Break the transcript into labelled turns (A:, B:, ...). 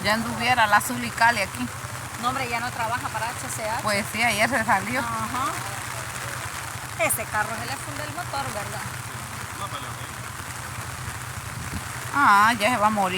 A: Ya anduviera la Azul y Cali aquí.
B: No, hombre, ya no trabaja para HCH.
A: Pues sí, ayer se salió.
B: Ajá. Ese carro se le funde el motor, ¿verdad?
A: Ah, ya se va a morir.